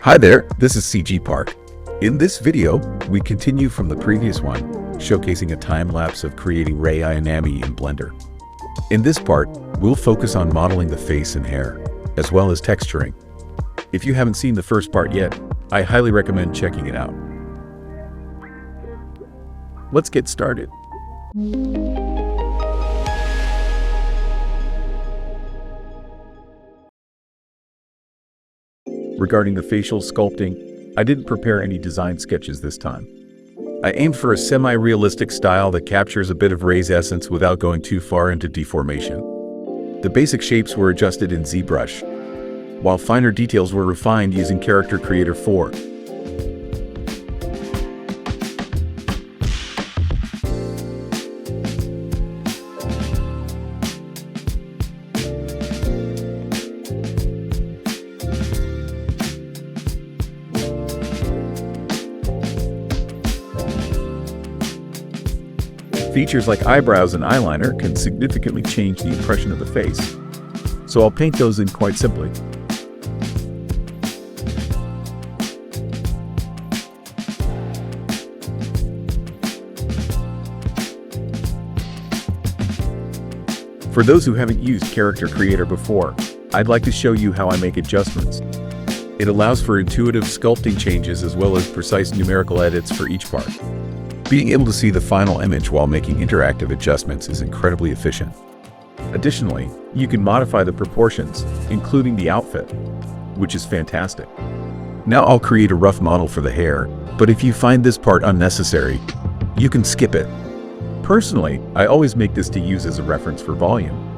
Hi there, this is CG Park. In this video, we continue from the previous one, showcasing a time-lapse of creating Rei Ayanami in Blender. In this part, we'll focus on modeling the face and hair, as well as texturing. If you haven't seen the first part yet, I highly recommend checking it out. Let's get started. Regarding the facial sculpting, I didn't prepare any design sketches this time. I aimed for a semi-realistic style that captures a bit of Rei's essence without going too far into deformation. The basic shapes were adjusted in ZBrush, while finer details were refined using Character Creator 4. Features like eyebrows and eyeliner can significantly change the impression of the face, so I'll paint those in quite simply. For those who haven't used Character Creator before, I'd like to show you how I make adjustments. It allows for intuitive sculpting changes as well as precise numerical edits for each part. Being able to see the final image while making interactive adjustments is incredibly efficient. Additionally, you can modify the proportions, including the outfit, which is fantastic. Now I'll create a rough model for the hair, but if you find this part unnecessary, you can skip it. Personally, I always make this to use as a reference for volume.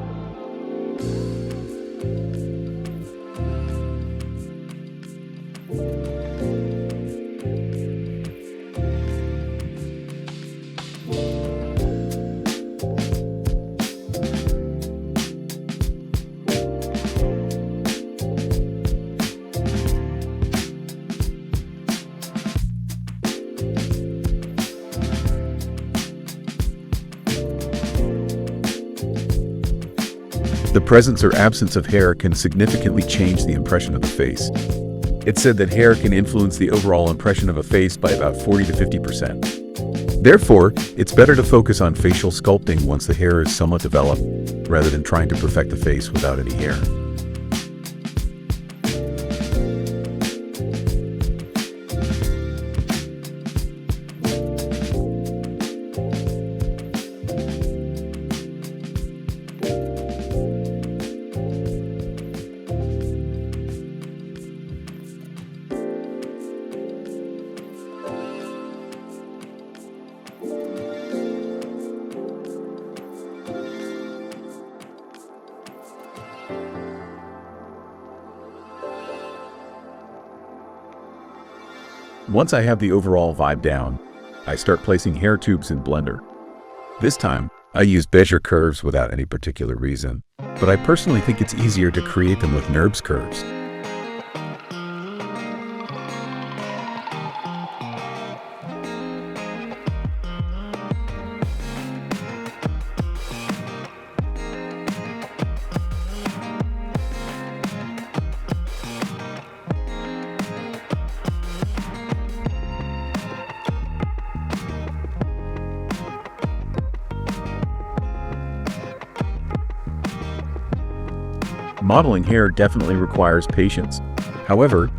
The presence or absence of hair can significantly change the impression of the face. It's said that hair can influence the overall impression of a face by about 40 to 50%. Therefore, it's better to focus on facial sculpting once the hair is somewhat developed, rather than trying to perfect the face without any hair. Once I have the overall vibe down, I start placing hair tubes in Blender. This time, I use Bezier curves without any particular reason, but I personally think it's easier to create them with NURBS curves. Modeling hair definitely requires patience. However,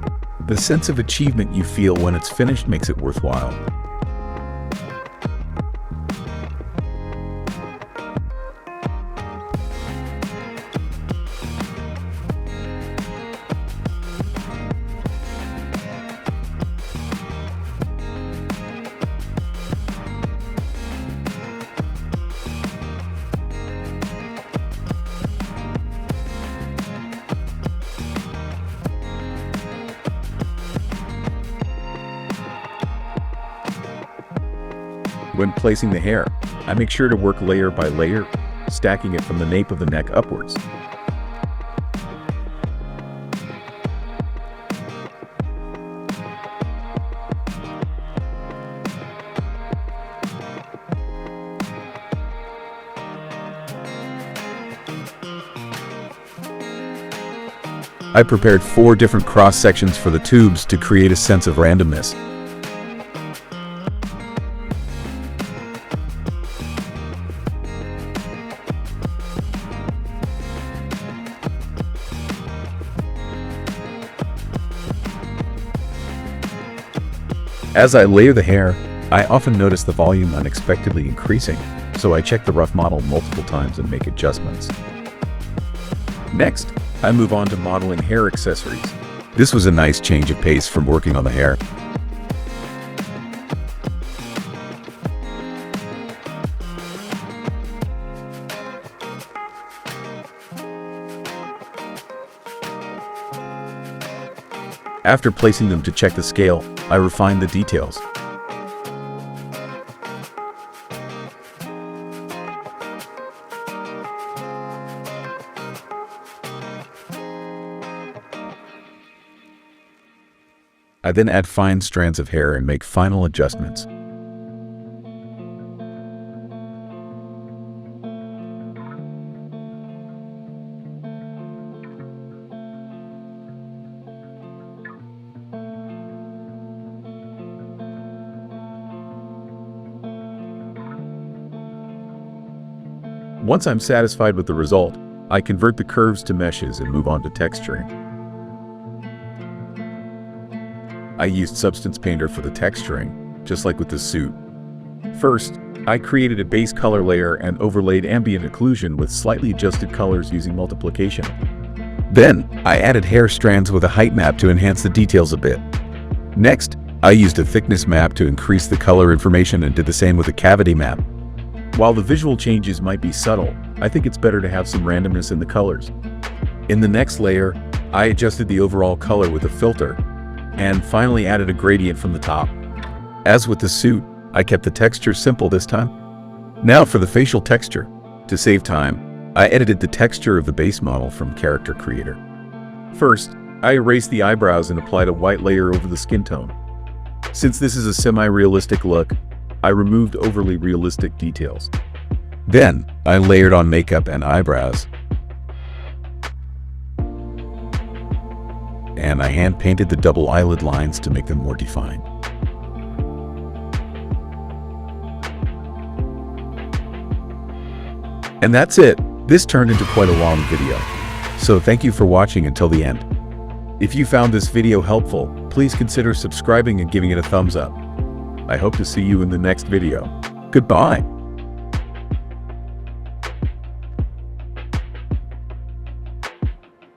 the sense of achievement you feel when it's finished makes it worthwhile. When placing the hair, I make sure to work layer by layer, stacking it from the nape of the neck upwards. I prepared 4 different cross sections for the tubes to create a sense of randomness. As I layer the hair, I often notice the volume unexpectedly increasing, so I check the rough model multiple times and make adjustments. Next, I move on to modeling hair accessories. This was a nice change of pace from working on the hair. After placing them to check the scale, I refine the details. I then add fine strands of hair and make final adjustments. Once I'm satisfied with the result, I convert the curves to meshes and move on to texturing. I used Substance Painter for the texturing, just like with the suit. First, I created a base color layer and overlaid ambient occlusion with slightly adjusted colors using multiplication. Then, I added hair strands with a height map to enhance the details a bit. Next, I used a thickness map to increase the color information and did the same with a cavity map. While the visual changes might be subtle, I think it's better to have some randomness in the colors. In the next layer, I adjusted the overall color with a filter, and finally added a gradient from the top. As with the suit, I kept the texture simple this time. Now for the facial texture. To save time, I edited the texture of the base model from Character Creator. First, I erased the eyebrows and applied a white layer over the skin tone. Since this is a semi-realistic look, I removed overly realistic details. Then, I layered on makeup and eyebrows. And I hand-painted the double eyelid lines to make them more defined. And that's it. This turned into quite a long video. So thank you for watching until the end. If you found this video helpful, please consider subscribing and giving it a thumbs up. I hope to see you in the next video. Goodbye.